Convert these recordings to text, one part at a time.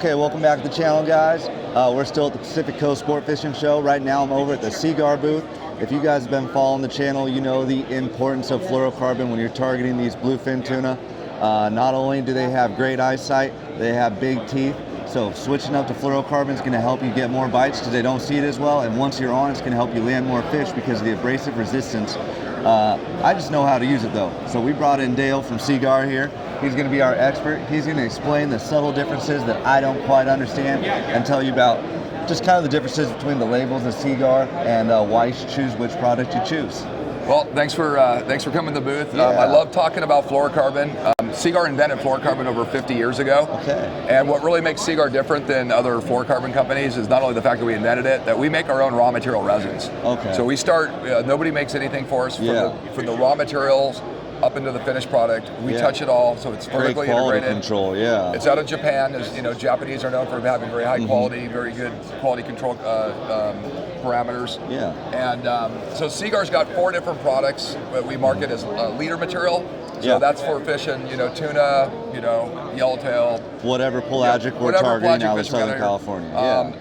Okay, welcome back to the channel, guys. We're still at the Pacific Coast Sport Fishing Show. Right now I'm over at the Seaguar booth. If you guys have been following the channel, you know the importance of fluorocarbon when you're targeting these bluefin tuna. Not only do they have great eyesight, they have big teeth. So switching up to fluorocarbon is going to help you get more bites because they don't see it as well. And once you're on, it's going to help you land more fish because of the abrasive resistance. I just know how to use it though. So we brought in Dale from Seaguar here. He's going to be our expert. He's going to explain the subtle differences that I don't quite understand and tell you about just kind of the differences between the labels of Seaguar and why you should choose which product you choose. Well, thanks for coming to the booth. I love talking about fluorocarbon. Seaguar invented fluorocarbon over 50 years ago. Okay. And what really makes Seaguar different than other fluorocarbon companies is not only the fact that we invented it, that we make our own raw material resins. Okay. So we start, nobody makes anything for us from the raw materials up into the finished product. We touch it all, so it's vertically integrated. Control, yeah. It's out of Japan. As you know, Japanese are known for having very high quality, very good quality control parameters. Yeah. And so Seaguar's got 4 different products that we market as leader material. So that's for fishing, tuna, yellowtail. Whatever pelagic we're targeting out of Southern California.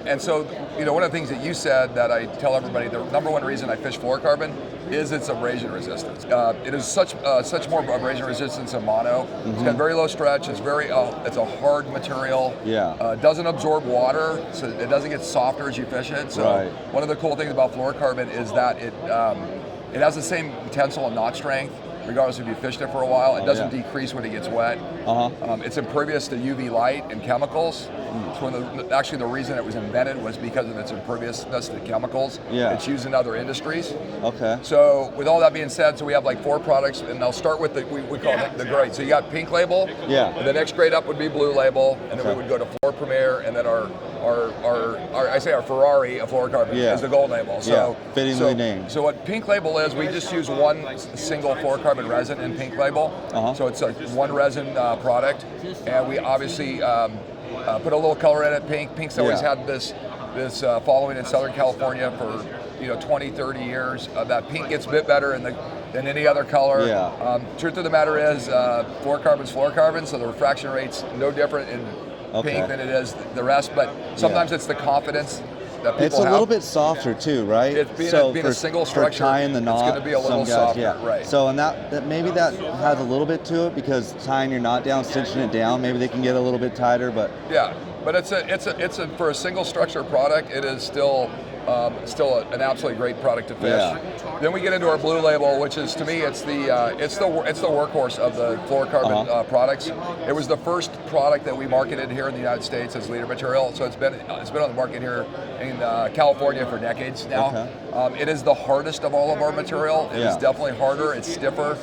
And so, one of the things that you said that I tell everybody, the number one reason I fish fluorocarbon is its abrasion resistance. It is such more abrasion resistance than mono. It's got very low stretch. It's it's a hard material. Yeah. It doesn't absorb water, so it doesn't get softer as you fish it. So one of the cool things about fluorocarbon is that it has the same tensile and knot strength, regardless if you fished it for a while. It doesn't decrease when it gets wet. It's impervious to UV light and chemicals. So actually the reason it was invented was because of its imperviousness to chemicals. It's used in other industries. Okay. So with all that being said, so we have like 4 products, and I'll start with we call it the grade. So you got pink label. And the next grade up would be blue label, and then we would go to Fluor Premier, and then our Ferrari of fluorocarbon is the gold label. So fittingly named. So what pink label is, we just use one single fluorocarbon resin in pink label. So it's a one resin product, and we obviously put a little color in it. Pink's always had this following in Southern California for 20, 30 years. That pink gets a bit better than any other color. Truth of the matter is, fluorocarbon's fluorocarbon, so the refraction rate's no different in pink than it is the rest, but sometimes it's the confidence that people It's a little bit softer too, right? It's being a single structure, for tying the knot, it's going to be a little softer, right? So and that maybe that has a little bit to it because tying your knot down, cinching it down, maybe they can get a little bit tighter, but but it's for a single structure product, it is still an absolutely great product to fish. Then we get into our blue label, which is, to me, it's the workhorse of the fluorocarbon products. It was the first product that we marketed here in the United States as leader material. So it's been on the market here in California for decades now. It is the hardest of all of our material. It is definitely harder. It's stiffer.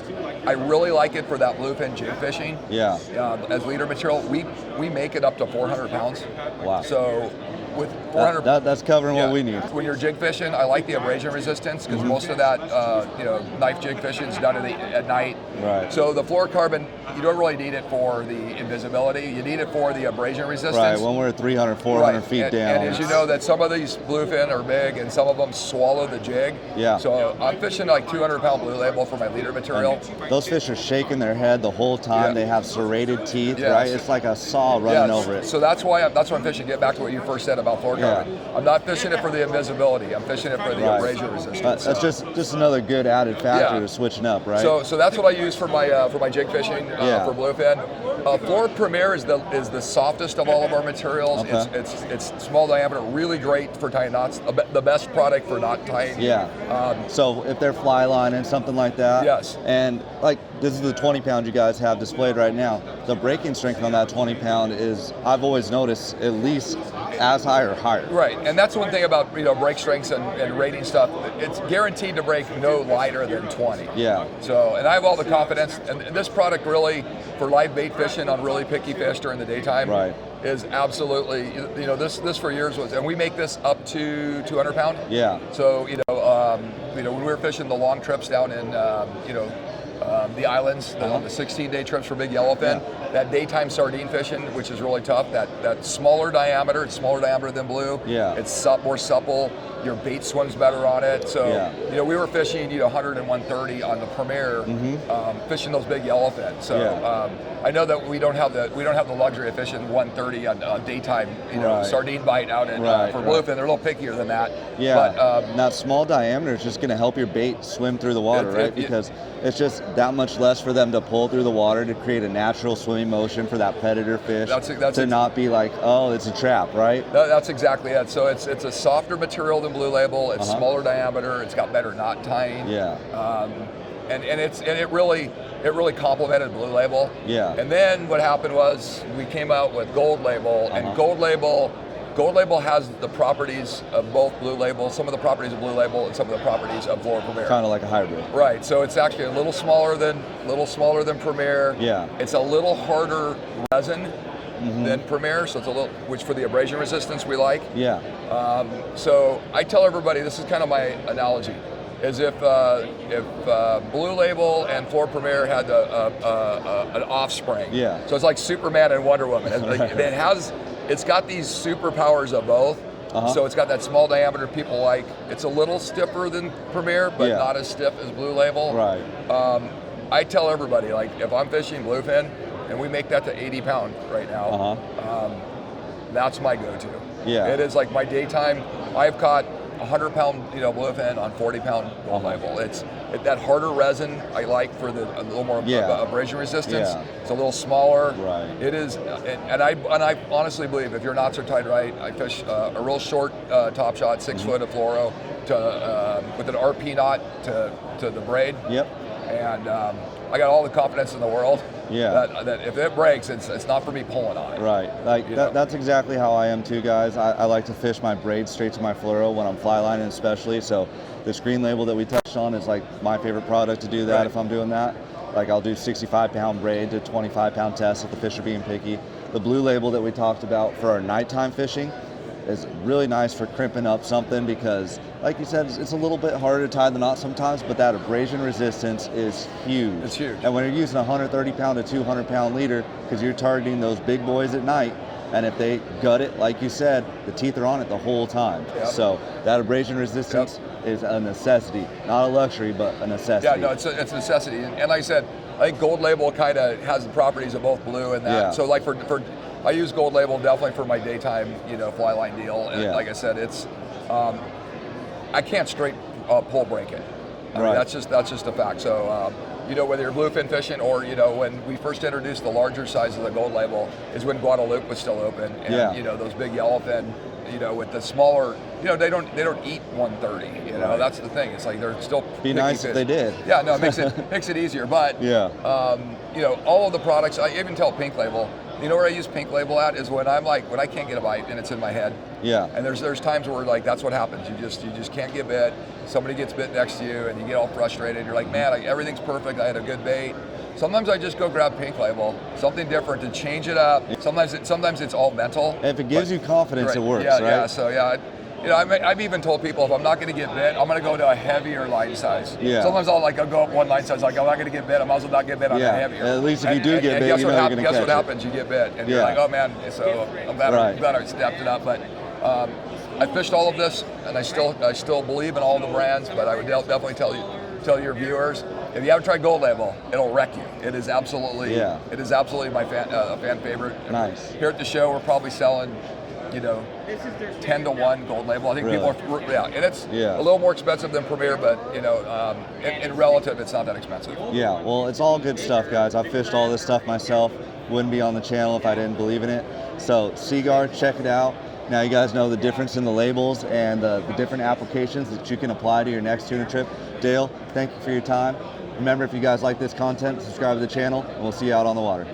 I really like it for that bluefin jig fishing. As leader material, we make it up to 400 pounds. Wow. So with 400, that's covering what we need. When you're jig fishing, I like the abrasion resistance because most of that, knife jig fishing is done at night. Right. So the fluorocarbon, you don't really need it for the invisibility. You need it for the abrasion resistance. Right. When we're 300, 400 feet down. And as you know, that some of these bluefin are big, and some of them swallow the jig. So I'm fishing like 200-pound blue label for my leader material. And those fish are shaking their head the whole time. They have serrated teeth, right? It's like a saw running over it. So that's why I'm fishing. Get back to what you first said about fluorocarbon. I'm not fishing it for the invisibility. I'm fishing it for the abrasion resistance. That's just another good added factor to switching up, right? So that's what I use for my jig fishing for bluefin. Fluor Premier is the softest of all of our materials. It's small diameter, really great for tying knots. The best product for knot tying. So if they're fly lining, something like that. And like this is the 20-pound you guys have displayed right now. The breaking strength on that 20-pound is, I've always noticed, at least as high or higher. Right, and that's one thing about break strengths and rating stuff. It's guaranteed to break no lighter than 20. So, and I have all the confidence, and this product really, for live bait fishing on really picky fish during the daytime, is absolutely, this for years was, and we make this up to 200 pound. So, when we were fishing the long trips down in, the islands, on the 16-day trips for big yellowfin, that daytime sardine fishing, which is really tough. That smaller diameter, it's smaller diameter than blue. Yeah. It's more supple. Your bait swims better on it. So we were fishing 100 and 130 on the Premier, fishing those big yellowfin. So I know that we don't have the luxury of fishing 130 on daytime sardine bite out for bluefin. They're a little pickier than that. Yeah. But, that small diameter is just going to help your bait swim through the water, right? Because it's just that much less for them to pull through the water to create a natural swimming motion for that predator fish to not be like, oh, it's a trap, right? That's exactly it. So it's a softer material than Blue Label. It's smaller diameter. It's got better knot tying. Yeah. And it really complemented Blue Label. Yeah. And then what happened was we came out with Gold Label, and Gold Label has the properties of both Blue Label, some of the properties of Blue Label, and some of the properties of Fluoro Premier. Kind of like a hybrid. Right. So it's actually a little smaller than Premier. Yeah. It's a little harder resin than Premier, so it's a little, which for the abrasion resistance we like. Yeah. So I tell everybody, this is kind of my analogy, is if Blue Label and Fluoro Premier had an offspring. Yeah. So it's like Superman and Wonder Woman. It's got these superpowers of both. So it's got that small diameter people like. It's a little stiffer than Premier, but not as stiff as Blue Label. Right. I tell everybody, like, if I'm fishing bluefin, and we make that to 80 pound right now, that's my go-to. Yeah. It is like my daytime. I've caught 100 pound bluefin on 40 pound Gold Label. It's that harder resin I like for a little more abrasion resistance. Yeah. It's a little smaller. Right. It is, and I honestly believe if your knots are tied right, I fish a real short top shot, 6 foot of fluoro with an RP knot to the braid. Yep. And I got all the confidence in the world that if it breaks, it's not for me pulling on it. Right, like that's exactly how I am too, guys. I like to fish my braid straight to my fluoro when I'm fly lining especially, so this green label that we touched on is like my favorite product to do that if I'm doing that. Like I'll do 65 pound braid to 25 pound test if the fish are being picky. The blue label that we talked about for our nighttime fishing is really nice for crimping up something because, like you said, it's a little bit harder to tie the knot sometimes, but that abrasion resistance is huge. It's huge. And when you're using a 130 pound to 200 pound leader, because you're targeting those big boys at night, and if they gut it, like you said, the teeth are on it the whole time. Yep. So that abrasion resistance is a necessity, not a luxury, but a necessity. Yeah, no, it's a necessity. And like I said, I think Gold Label kind of has the properties of both blue and that. Yeah. So like for I use Gold Label definitely for my daytime, fly line deal. And like I said, it's I can't straight pull break it. I mean, that's just a fact. So whether you're bluefin fishing or when we first introduced the larger size of the Gold Label is when Guadalupe was still open, and those big yellowfin, with the smaller, they don't eat 130. That's the thing. It's like they're still be nice fish. if they did. Yeah, no, it makes it easier. But all of the products, I even tell Pink Label. Where I use Pink Label at is when I can't get a bite and it's in my head. Yeah. And there's times where like that's what happens. You just can't get bit. Somebody gets bit next to you and you get all frustrated. You're like, man, everything's perfect. I had a good bait. Sometimes I just go grab Pink Label, something different to change it up. Sometimes it's all mental. If it gives you confidence, it works, right? Yeah. So I've even told people if I'm not going to get bit, I'm going to go to a heavier line size. Yeah. Sometimes I'll go up one line size, like I'm not going to get bit. I might as well not get bit on a heavier. At least if you do get bit, you know you're going to catch it. Guess what happens? You get bit, and you're like, oh man. So I'm glad I stepped it up. But I fished all of this, and I still believe in all the brands. But I would definitely tell your viewers, if you haven't tried Gold Label, it'll wreck you. It is absolutely my fan favorite. Nice. Here at the show, we're probably selling 10 to 1 Gold Label. I think people are, and it's a little more expensive than Premier, but in relative, it's not that expensive. Yeah, well, it's all good stuff, guys. I've fished all this stuff myself. Wouldn't be on the channel if I didn't believe in it. So Seaguar, check it out. Now you guys know the difference in the labels and the different applications that you can apply to your next tuna trip. Dale, thank you for your time. Remember, if you guys like this content, subscribe to the channel, and we'll see you out on the water.